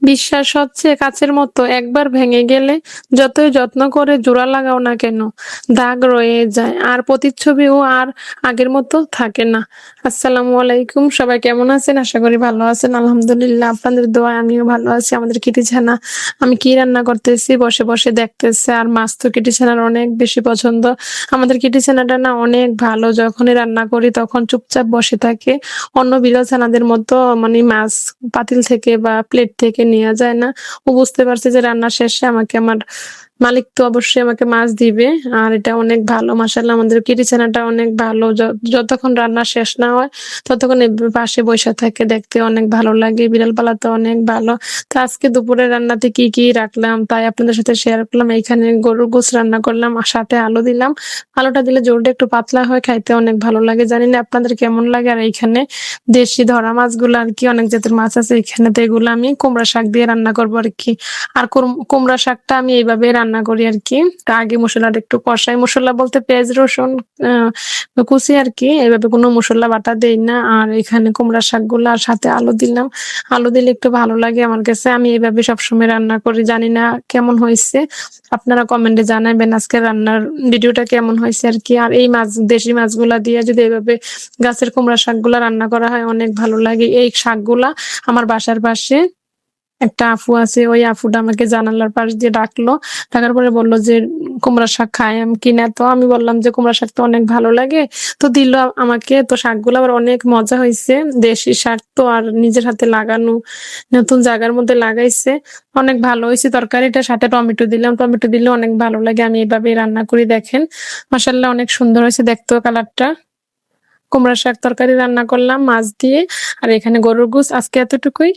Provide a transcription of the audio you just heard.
বিশ্বাস হচ্ছে কাচের মতো একবার ভেঙে গেলে যতই যত্ন করে জোড়া লাগাও না কেন দাগ রয়ে যায় আর প্রতিচ্ছবিও আর আগের মতো থাকে না। আসসালামু আলাইকুম, সবাই কেমন আছেন? আশা করি ভালো আছেন। আলহামদুলিল্লাহ, আপনাদের দোয়ায় আমিও ভালো আছি। আমাদের কিটি ছানা আমি কি রান্না করতেছি বসে বসে দেখতেছে, আর মাছ তো কিটি ছানার অনেক বেশি পছন্দ। আমাদের কিটি ছানাটা না অনেক ভালো, যখনই রান্না করি তখন চুপচাপ বসে থাকে। অন্য বিড়াল ছানাদের মতো মানে মাছ পাতিল থেকে বা প্লেট থেকে নেওয়া যায় না। ও বুঝতে পারছে যে রান্না শেষে আমাকে আমার মালিক তো অবশ্যই আমাকে মাছ দিবে। আর এটা অনেক ভালো, মাশাআল্লাহ আমাদের কিটি ছানাটা অনেক ভালো। যতক্ষণ রান্না শেষ না হয় ততক্ষণ পাশে বইসা থাকে, দেখতে অনেক ভালো লাগে। বিড়াল পালা তো অনেক ভালো। তো আজকে দুপুরে রান্নাতে কি কি রাখলাম তাই আপনাদের সাথে শেয়ার করলাম। এইখানে গরুর গোস রান্না করলাম আর সাথে আলু দিলাম। আলুটা দিলে ঝোলটা একটু পাতলা হয়, খাইতে অনেক ভালো লাগে। জানি না আপনাদের কেমন লাগে। আর এইখানে দেশি ধরা মাছগুলো আর কি, অনেক জাতের মাছ আছে এখানে, তো এগুলো আমি কুমড়া শাক দিয়ে রান্না করবো আর কি। আর কুমড়া শাকটা আমি এইভাবে রান্না করি আর কি। তা আগে মশলাটা একটু কষাই, মশলা বলতে পেঁয়াজ রসুন কুচি আর কি, এইভাবে কোনো মশলা বাটা দেই না। আর এখানে কুমড়া শাকগুলো আর সাথে আলু দিলাম। আলু দিলে একটু ভালো লাগে আমার কাছে, আমি এইভাবে সবসময় রান্না করি। জানি না কেমন হয়েছে, আপনারা কমেন্টে জানাবেন আজকে রান্নার ভিডিওটা কেমন হয়েছে আর কি। আর এই মাছ, দেশি মাছগুলা দিয়ে যদি এইভাবে গাছের কুমড়া শাকগুলা রান্না করা হয় অনেক ভালো লাগে। এই শাকগুলা আমার বাসার পাশে একটা আপু আছে, ওই আপুটা আমাকে জানালার পাশ দিয়ে ডাকলো। ডাকার পরে বলল যে কুমড়া শাক খাই আমি কিনা, তো আমি বললাম যে কুমড়া শাক তো অনেক ভালো লাগে, তো দিল আমাকে। তো শাকগুলো আবার অনেক মজা হয়েছে, দেশি শাক তো আর নিজের হাতে লাগানো, নতুন জায়গার মধ্যে লাগাইছে, অনেক ভালো হয়েছে। তরকারিটা সাথে টমেটো দিলাম, টমেটো দিলে অনেক ভালো লাগে। আমি এইভাবে রান্না করি, দেখেন মাশাআল্লাহ অনেক সুন্দর হয়েছে দেখতেও কালারটা। কুমড়া শাক তরকারি রান্না করলাম মাছ দিয়ে। আর এখানে গরুর গোস, আজকে এতটুকুই।